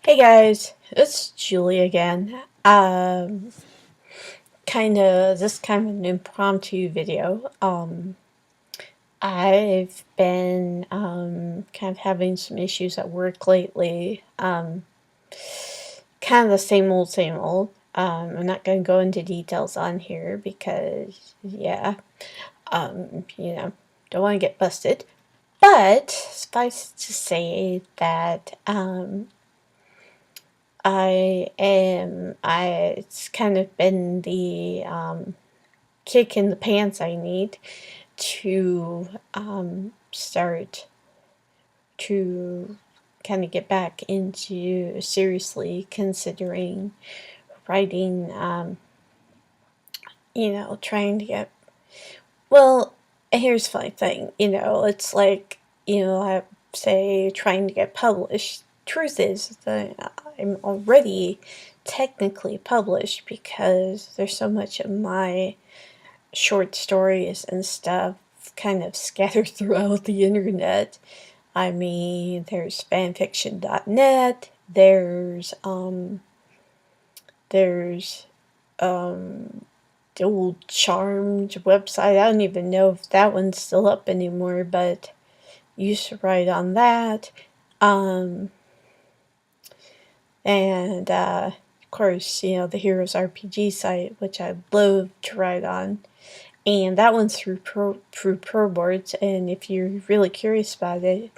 Hey guys, it's Julie again. Kind of an impromptu video. I've been kind of having some issues at work lately. Kind of the same old, same old. I'm not going to go into details on here because, yeah, don't want to get busted. But suffice to say that it's kind of been the kick in the pants I need to start to kind of get back into seriously considering writing, trying to get, well, here's the funny thing, it's like, I say trying to get published. Truth is that I'm already technically published because there's so much of my short stories and stuff kind of scattered throughout the internet. I mean, there's fanfiction.net, there's the old Charmed website. I don't even know if that one's still up anymore, but used to write on that. And of course, the Heroes RPG site, which I love to write on. And that one's through ProBoards, and if you're really curious about it,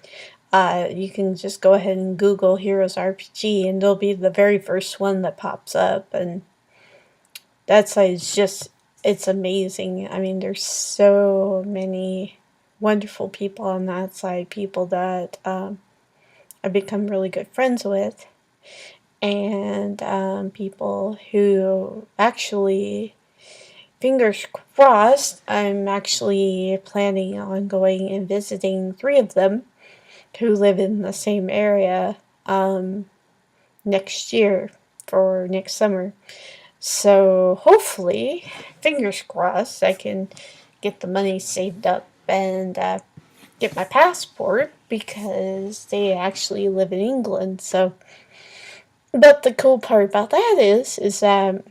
you can just go ahead and Google Heroes RPG, and it'll be the very first one that pops up, and that site is it's amazing. I mean, there's so many wonderful people on that site, people that I've become really good friends with, and people who actually, fingers crossed, I'm actually planning on going and visiting 3 of them who live in the same area next year for next summer. So hopefully, fingers crossed, I can get the money saved up and get my passport because they actually live in England. So, but the cool part about that is that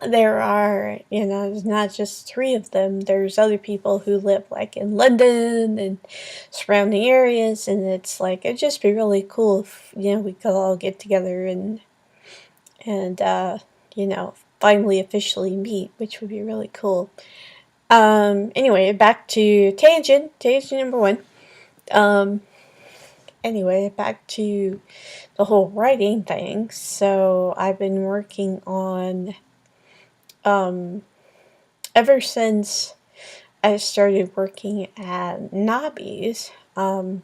there are, there's not just 3 of them. There's other people who live like in London and surrounding areas, and it's like it'd just be really cool if we could all get together and finally officially meet, which would be really cool. Anyway, back to tangent number 1. Anyway, back to the whole writing thing. So I've been working on ever since I started working at Nobby's,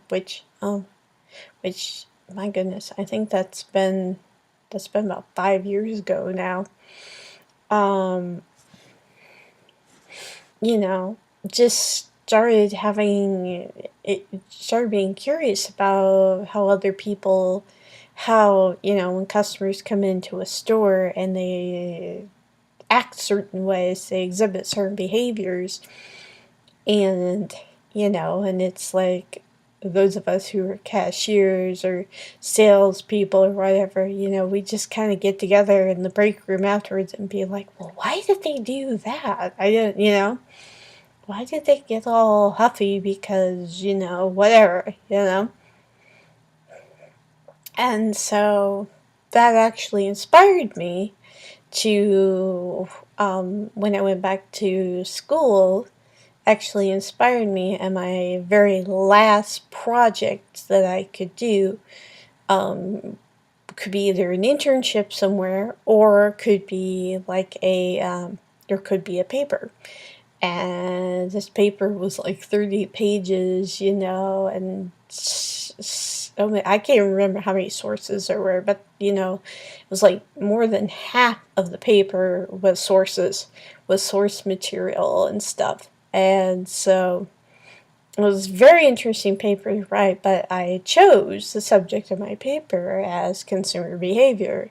which my goodness, I think that's been about 5 years ago now. Just started being curious about how other people, when customers come into a store and they act certain ways, they exhibit certain behaviors, and it's like those of us who are cashiers or salespeople or whatever, we just kind of get together in the break room afterwards and be like, well, why did they do that? I didn't, why did they get all huffy because, whatever, And so that actually inspired me to, when I went back to school, actually inspired me, and my very last project that I could do could be either an internship somewhere or could be like there could be a paper. And this paper was like 30 pages, and I can't remember how many sources there were, but it was like more than half of the paper was source material and stuff. And so it was a very interesting paper to write, but I chose the subject of my paper as consumer behavior,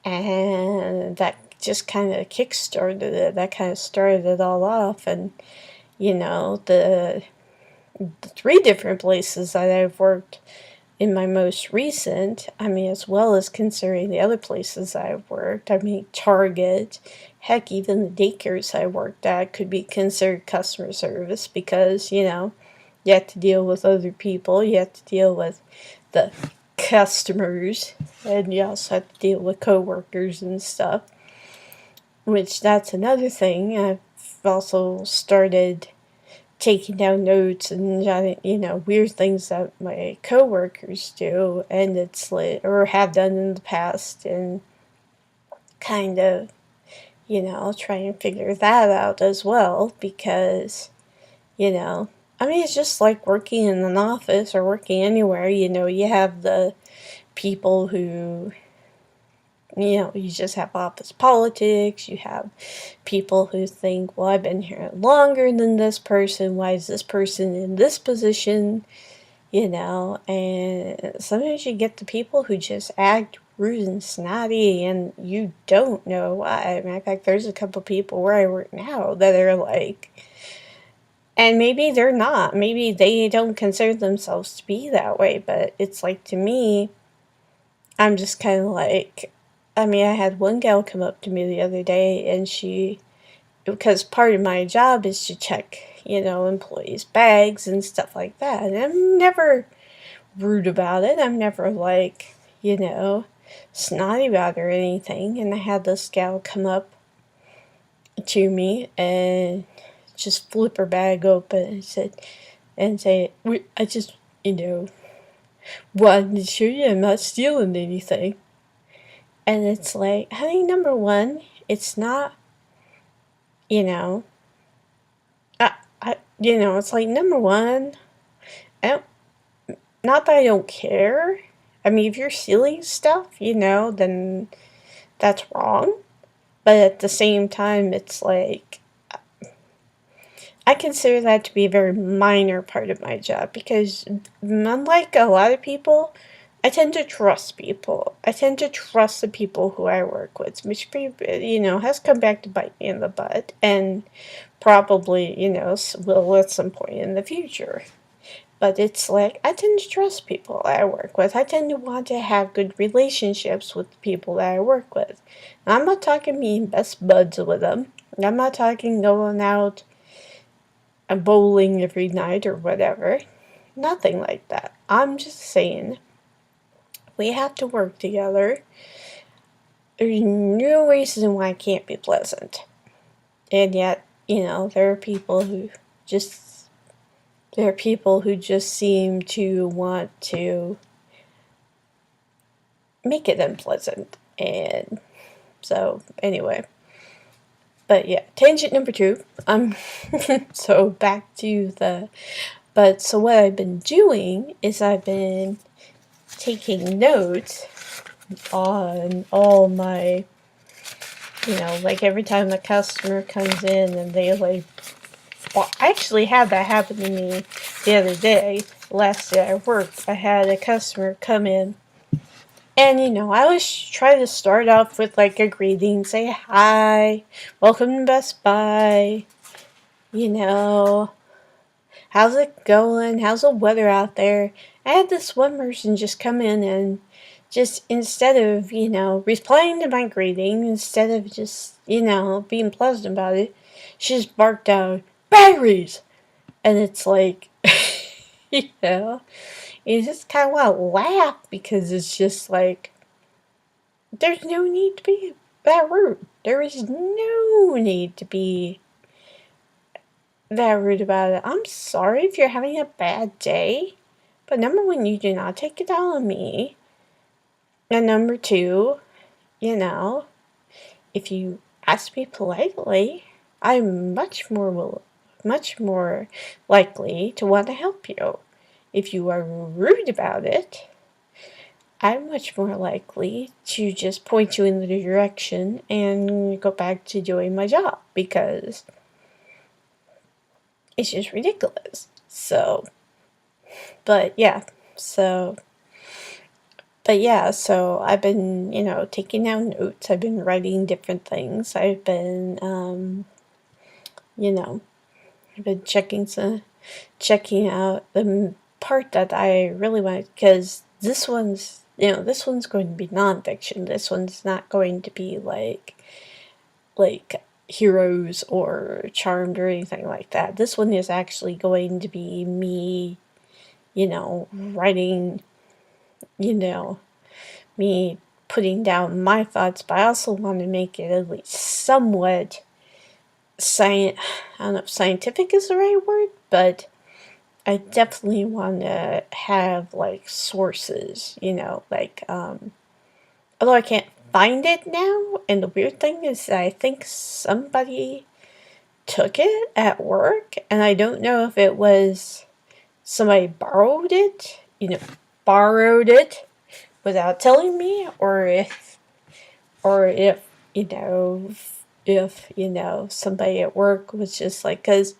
and that just kind of kickstarted it. That kind of started it all off, and the 3 different places that I've worked in my most recent, I mean, as well as considering the other places I've worked, I mean, Target, heck, even the daycares I worked at could be considered customer service because, you know, you have to deal with other people, you have to deal with the customers, and you also have to deal with coworkers and stuff, which that's another thing. I've also started taking down notes and you know, weird things that my coworkers do, and it's like, or have done in the past, and kind of, you know, try and figure that out as well, because, you know, I mean, it's just like working in an office or working anywhere. You know, you have the people who, you know, you just have office politics. You have people who think, well, I've been here longer than this person. Why is this person in this position? You know, and sometimes you get the people who just act rude and snotty, and you don't know why. Matter of fact, there's a couple people where I work now that are like, and maybe they're not. Maybe they don't consider themselves to be that way, but it's like, to me, I'm just kind of like, I mean, I had one gal come up to me the other day, and she, because part of my job is to check, you know, employees' bags and stuff like that, and I'm never rude about it. I'm never like, you know, snotty about it or anything. And I had this gal come up to me and just flip her bag open and say, I just, you know, wanted to show you I'm not stealing anything. And it's like, honey, number one, it's not, you know, you know, it's like, number one, I don't, not that I don't care. I mean, if you're stealing stuff, you know, then that's wrong. But at the same time, it's like, I consider that to be a very minor part of my job, because unlike a lot of people, I tend to trust people. I tend to trust the people who I work with, which, you know, has come back to bite me in the butt, and probably, you know, will at some point in the future. But it's like, I tend to trust people I work with. I tend to want to have good relationships with the people that I work with. And I'm not talking being best buds with them. I'm not talking going out and bowling every night or whatever. Nothing like that. I'm just saying, we have to work together. There's no reason why it can't be pleasant. And yet, you know, there are people who just seem to want to make it unpleasant. And so, anyway. But yeah, tangent number 2. So back to so what I've been doing is I've been taking notes on all my, you know, like every time a customer comes in and they like, well, I actually had that happen to me the other day. Last day I worked, I had a customer come in, and, you know, I always try to start off with like a greeting, say hi, welcome to Best Buy, you know, how's it going, how's the weather out there. I had this one person just come in and just, instead of, you know, replying to my greeting, instead of just, you know, being pleasant about it, she just barked out, batteries! And it's like, you know, you just kind of want to laugh, because it's just like, there's no need to be that rude. There is no need to be that rude about it. I'm sorry if you're having a bad day, but number one, you do not take it out on me. And number two, you know, if you ask me politely, I'm much more likely to want to help you. If you are rude about it, I'm much more likely to just point you in the direction and go back to doing my job, because it's just ridiculous. So, but yeah, so I've been, you know, taking down notes. I've been writing different things. I've been, you know, I've been checking out the part that I really wanted, because this one's going to be nonfiction. This one's not going to be like Heroes or Charmed or anything like that. This one is actually going to be me, writing, me putting down my thoughts, but I also want to make it at least somewhat I don't know if scientific is the right word, but I definitely want to have like sources, although I can't find it now, and the weird thing is that I think somebody took it at work, and I don't know if it was somebody borrowed it without telling me, or if somebody at work was just like, because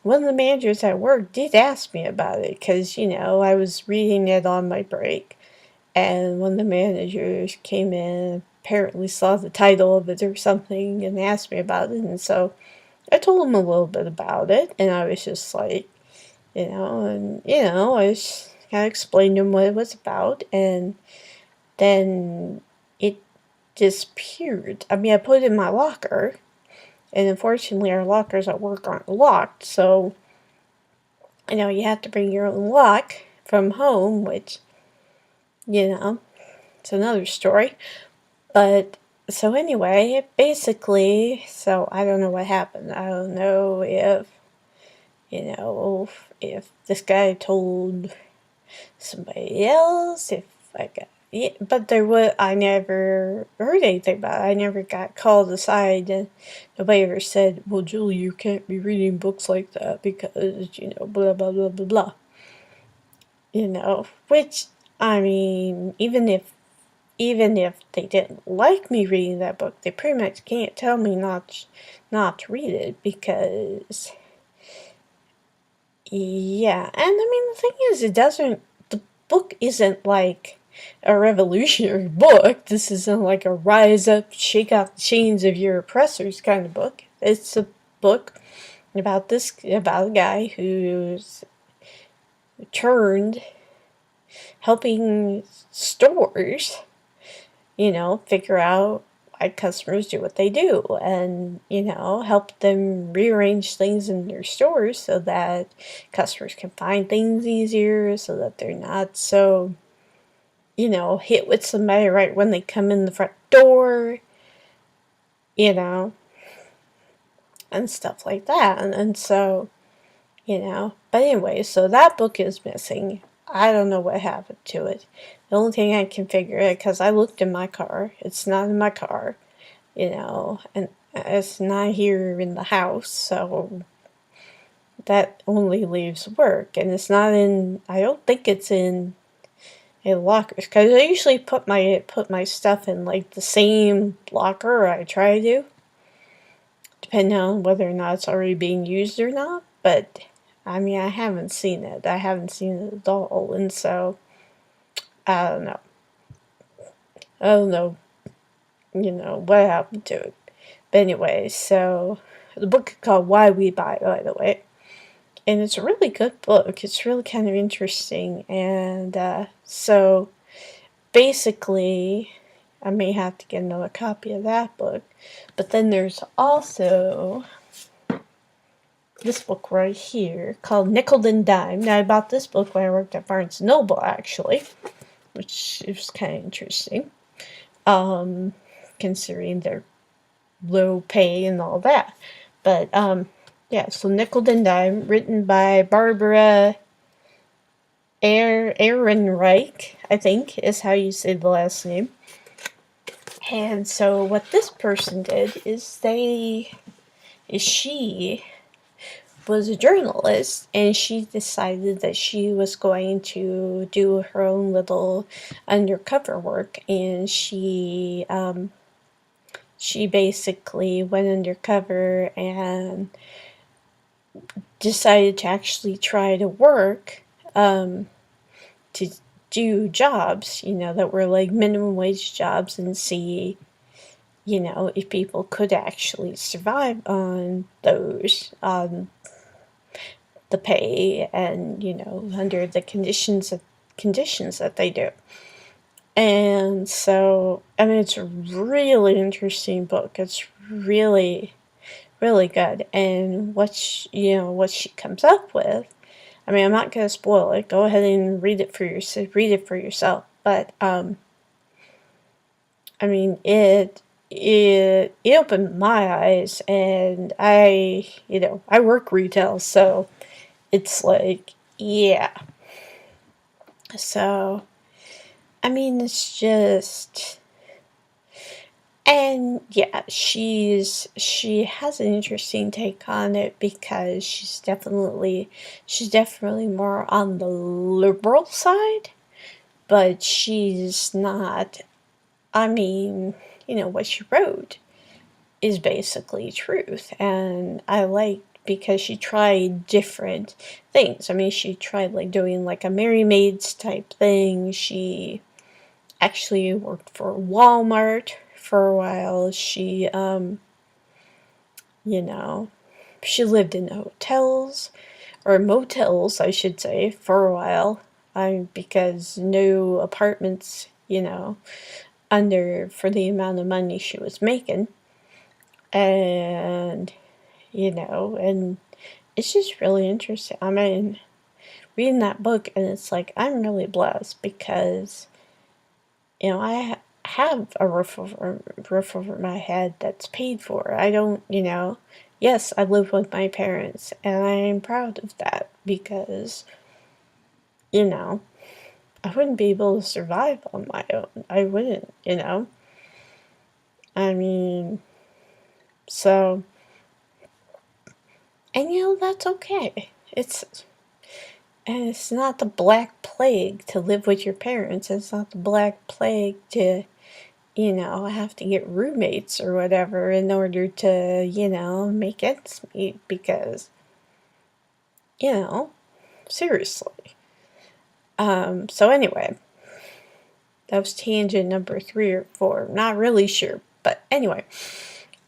one of the managers at work did ask me about it, because, I was reading it on my break, and one of the managers came in, apparently saw the title of it or something, and asked me about it, and so I told him a little bit about it, and I was just like, I just kind of explained to him what it was about, and then it disappeared. I mean, I put it in my locker, and unfortunately our lockers at work aren't locked, so, you have to bring your own lock from home, which, it's another story. But, so anyway, basically, so I don't know what happened. I don't know if this guy told somebody else, but I never heard anything about it. I never got called aside, and nobody ever said, well, Julie, you can't be reading books like that because, blah, blah, blah, blah, blah. Which, I mean, even if they didn't like me reading that book, they pretty much can't tell me not to read it, because, yeah. And I mean, the thing is, the book isn't like a revolutionary book. This isn't like a rise up, shake off the chains of your oppressors kind of book. It's a book about a guy who's turned helping stores, figure out why customers do what they do, and, help them rearrange things in their stores so that customers can find things easier, so that they're not so, hit with somebody right when they come in the front door, and stuff like that. And so, but anyway, so that book is missing. I don't know what happened to it. The only thing I can figure it, because I looked in my car, it's not in my car, and it's not here in the house, so that only leaves work, and it's not in, I don't think it's in lockers, because I usually put my stuff in like the same locker, or I try to, depending on whether or not it's already being used or not, but I mean, I haven't seen it at all, and so, I don't know, what happened to it. But anyway, so, the book is called Why We Buy, by the way, and it's a really good book. It's really kind of interesting, and, so, basically, I may have to get another copy of that book, but then there's also this book right here called Nickel and Dime. Now, I bought this book when I worked at Barnes & Noble, actually, which is kind of interesting, considering their low pay and all that. But, yeah, so Nickel and Dime, written by Barbara Ehrenreich, I think, is how you say the last name. And so what this person did is she was a journalist, and she decided that she was going to do her own little undercover work, and she basically went undercover and decided to actually try to work to do jobs, that were like minimum wage jobs, and see, if people could actually survive on those, the pay, and, under the conditions that conditions that they do. And so, I mean, it's a really interesting book. It's really, really good. And what she comes up with, I mean, I'm not going to spoil it. Go ahead and read it for yourself. But I mean, it opened my eyes, and I work retail, so it's like, yeah. So, I mean, it's just, and yeah, she has an interesting take on it because she's definitely more on the liberal side, but she's not. I mean, what she wrote is basically truth, and I like because she tried different things. I mean, she tried like doing like a Merry Maids type thing. She actually worked for Walmart for a while. She lived in hotels, or motels, I should say, for a while. Because no apartments, under for the amount of money she was making. And, and it's just really interesting. I mean, reading that book, and it's like, I'm really blessed because, I have a roof over my head that's paid for. I don't, yes, I live with my parents, and I'm proud of that because, I wouldn't be able to survive on my own. I wouldn't, I mean, so, and that's okay. And it's not the Black Plague to live with your parents. It's not the Black Plague to, have to get roommates or whatever in order to, make ends meet because, seriously. So anyway, that was tangent number 3 or 4. Not really sure, but anyway.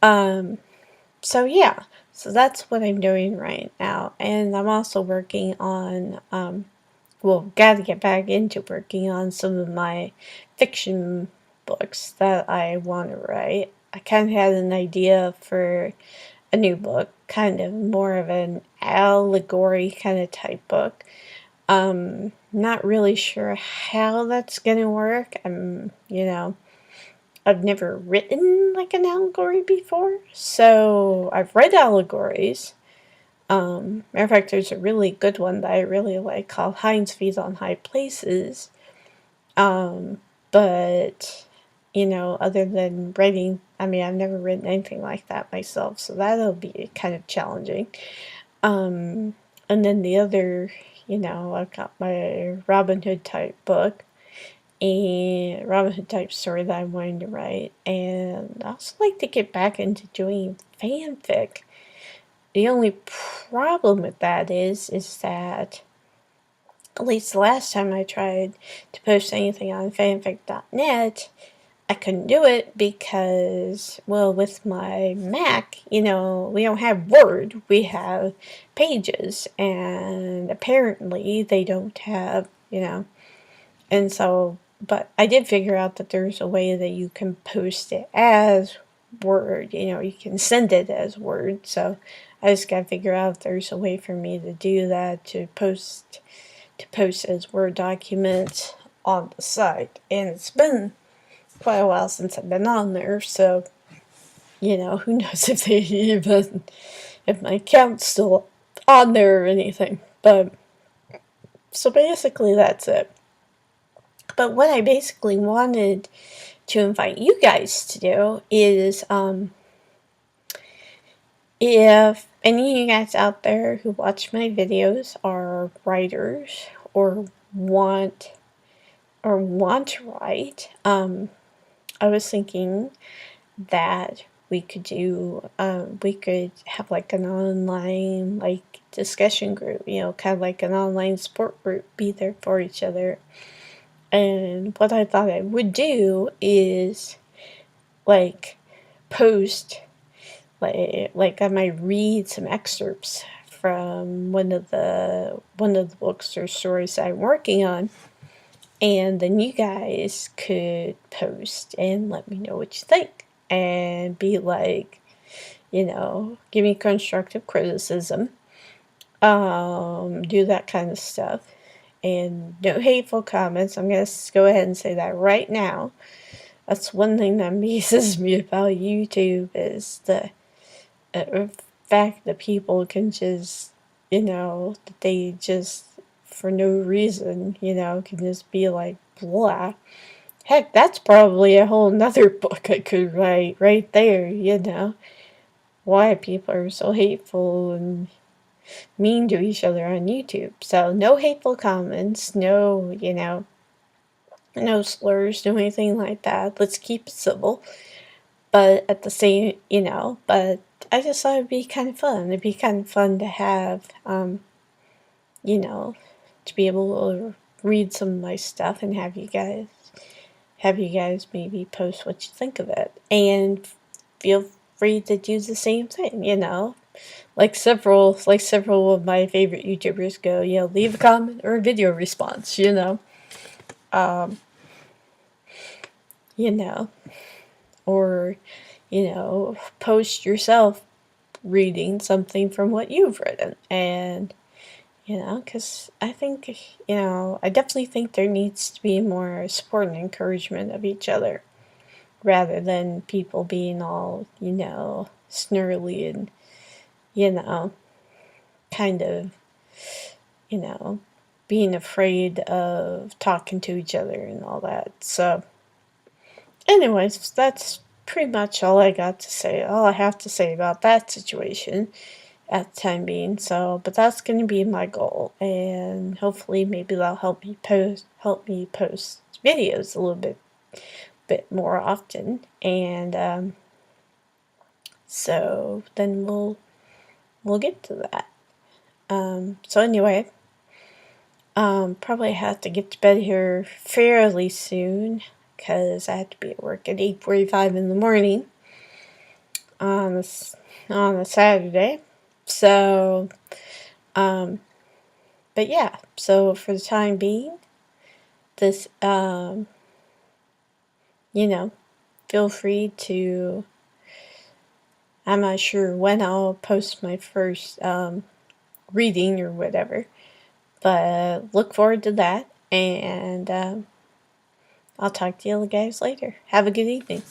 So yeah, so that's what I'm doing right now. And I'm also working on, gotta get back into working on some of my fiction books that I want to write. I kind of had an idea for a new book, kind of more of an allegory kind of type book. Not really sure how that's gonna work. I've never written like an allegory before, so I've read allegories. Matter of fact, there's a really good one that I really like called Hinds Feeds on High Places. But, other than writing, I mean, I've never written anything like that myself, so that'll be kind of challenging. And then the other, I've got my Robin Hood type book, and Robin Hood type story that I'm wanting to write, and I also like to get back into doing fanfic. The only problem with that is that, at least the last time I tried to post anything on fanfic.net, I couldn't do it because, well, with my Mac, we don't have Word, we have Pages, and apparently they don't have, and so, but I did figure out that there's a way that you can post it as Word, you can send it as Word, so I just gotta figure out if there's a way for me to do that, to post as Word documents on the site. And it's been quite a while since I've been on there, so who knows if my account's still on there or anything. But so basically that's it. But what I basically wanted to invite you guys to do is, if any of you guys out there who watch my videos are writers or want to write, I was thinking that we could have like an online like discussion group, kind of like an online support group, be there for each other. And what I thought I would do is like post, like I might read some excerpts from one of the books or stories I'm working on, And then you guys could post and let me know what you think. And be like, give me constructive criticism. Do that kind of stuff. And no hateful comments. I'm going to go ahead and say that right now. That's one thing that amazes me about YouTube is the fact that people can just, that they just, for no reason, can just be like, blah. Heck, that's probably a whole nother book I could write right there. Why people are so hateful and mean to each other on YouTube. So no hateful comments, no, no slurs, no anything like that. Let's keep it civil. But at the same, but I just thought it'd be kind of fun. It'd be kind of fun to have, to be able to read some of my stuff and have you guys maybe post what you think of it. And feel free to do the same thing, like several of my favorite YouTubers go, leave a comment or a video response, or, post yourself reading something from what you've written. And, because I think, I definitely think there needs to be more support and encouragement of each other rather than people being all, snarly and, kind of, being afraid of talking to each other and all that. So, anyways, that's pretty much all I got to say. All I have to say about that situation at the time being. So, but that's going to be my goal, and hopefully, maybe that'll help me post videos a little bit more often. And so then we'll get to that. So anyway, probably have to get to bed here fairly soon because I have to be at work at 8:45 in the morning on a Saturday. So, but yeah. So for the time being, this feel free to. I'm not sure when I'll post my first reading or whatever, but look forward to that, and I'll talk to you guys later. Have a good evening.